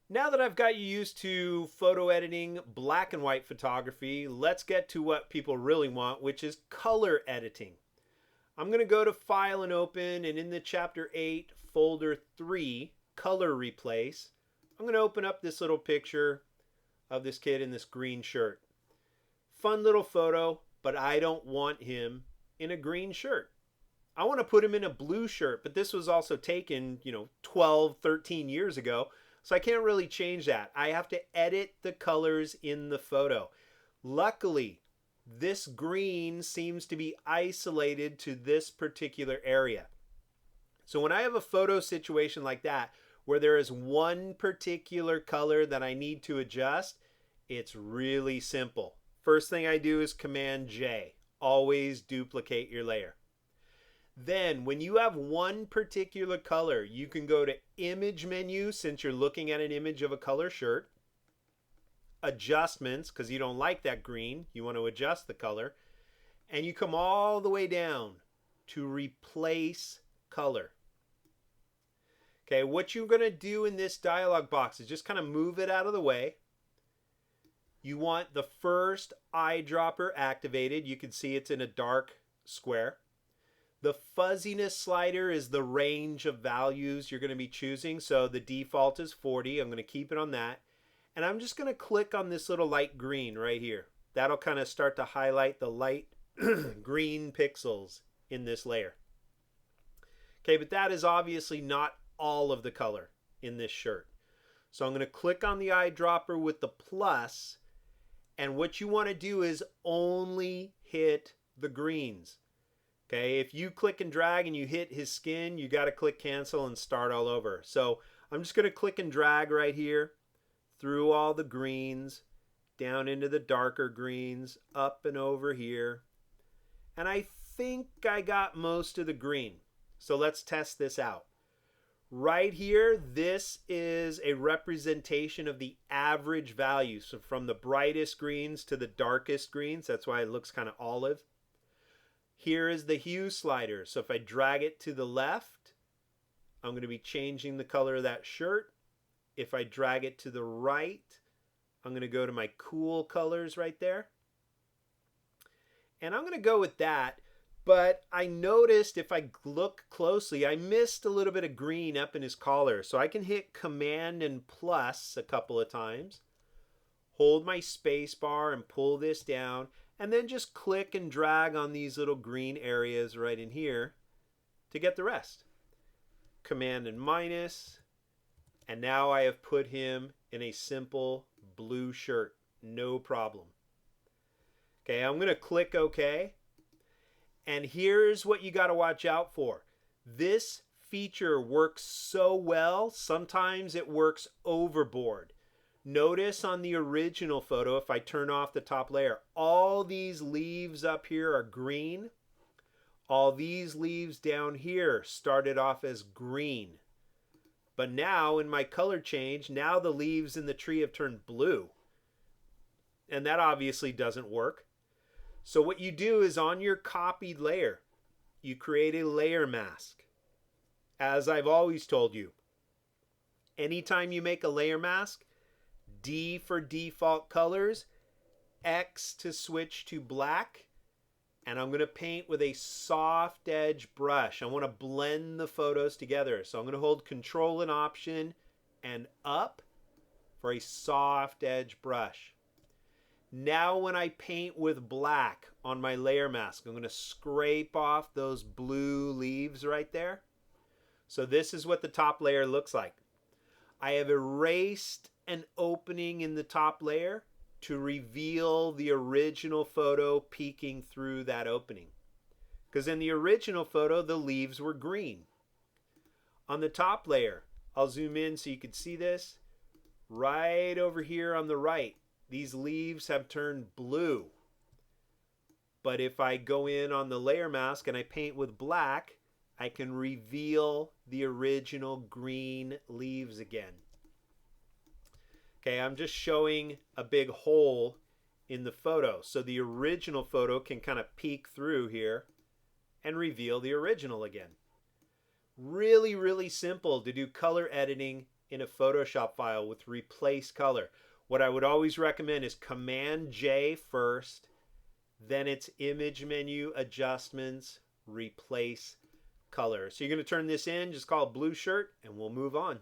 Now that I've got you used to photo editing, black and white photography, let's get to what people really want, which is color editing. I'm going to go to File and Open, and in the Chapter 8, Folder 3, Color Replace, I'm going to open up this little picture of this kid in this green shirt. Fun little photo, but I don't want him in a green shirt. I want to put him in a blue shirt, but this was also taken, 12, 13 years ago. So I can't really change that. I have to edit the colors in the photo. Luckily, this green seems to be isolated to this particular area. So when I have a photo situation like that, where there is one particular color that I need to adjust, it's really simple. First thing I do is Command J. Always duplicate your layer. Then when you have one particular color, you can go to Image menu since you're looking at an image of a color shirt. Adjustments, because you don't like that green, you want to adjust the color. And you come all the way down to Replace Color. Okay, what you're going to do in this dialog box is just kind of move it out of the way. You want the first eyedropper activated. You can see it's in a dark square. The fuzziness slider is the range of values you're going to be choosing. So the default is 40. I'm going to keep it on that. And I'm just going to click on this little light green right here. That'll kind of start to highlight the light green pixels in this layer. Okay, but that is obviously not all of the color in this shirt. So I'm going to click on the eyedropper with the plus. And what you want to do is only hit the greens. Okay, if you click and drag and you hit his skin, you got to click cancel and start all over. So I'm just going to click and drag right here through all the greens, down into the darker greens, up and over here. And I think I got most of the green. So let's test this out. Right here, this is a representation of the average value. So from the brightest greens to the darkest greens, that's why it looks kind of olive. Here is the hue slider. So if I drag it to the left, I'm going to be changing the color of that shirt. If I drag it to the right, I'm going to go to my cool colors right there. And I'm going to go with that. But I noticed if I look closely, I missed a little bit of green up in his collar. So I can hit Command and plus a couple of times. Hold my space bar and pull this down. And then just click and drag on these little green areas right in here to get the rest. Command and minus. And now I have put him in a simple blue shirt. No problem. Okay, I'm going to click OK. And here's what you got to watch out for. This feature works so well, sometimes it works overboard. Notice on the original photo, if I turn off the top layer, all these leaves up here are green. All these leaves down here started off as green. But now in my color change, now the leaves in the tree have turned blue. And that obviously doesn't work. So what you do is on your copied layer, you create a layer mask. As I've always told you, anytime you make a layer mask, D for default colors, X to switch to black, and I'm going to paint with a soft edge brush. I want to blend the photos together. So I'm going to hold Control and Option and up for a soft edge brush. Now when I paint with black on my layer mask, I'm going to scrape off those blue leaves right there. So this is what the top layer looks like. I have erased an opening in the top layer to reveal the original photo peeking through that opening. Because in the original photo, the leaves were green. On the top layer, I'll zoom in so you can see this. Right over here on the right, these leaves have turned blue. But if I go in on the layer mask and I paint with black, I can reveal the original green leaves again. Okay, I'm just showing a big hole in the photo. So the original photo can kind of peek through here and reveal the original again. Really, really simple to do color editing in a Photoshop file with replace color, what I would always recommend is Command J first, then it's image menu, adjustments, replace color. So you're going to turn this in, just call it blue shirt, and we'll move on.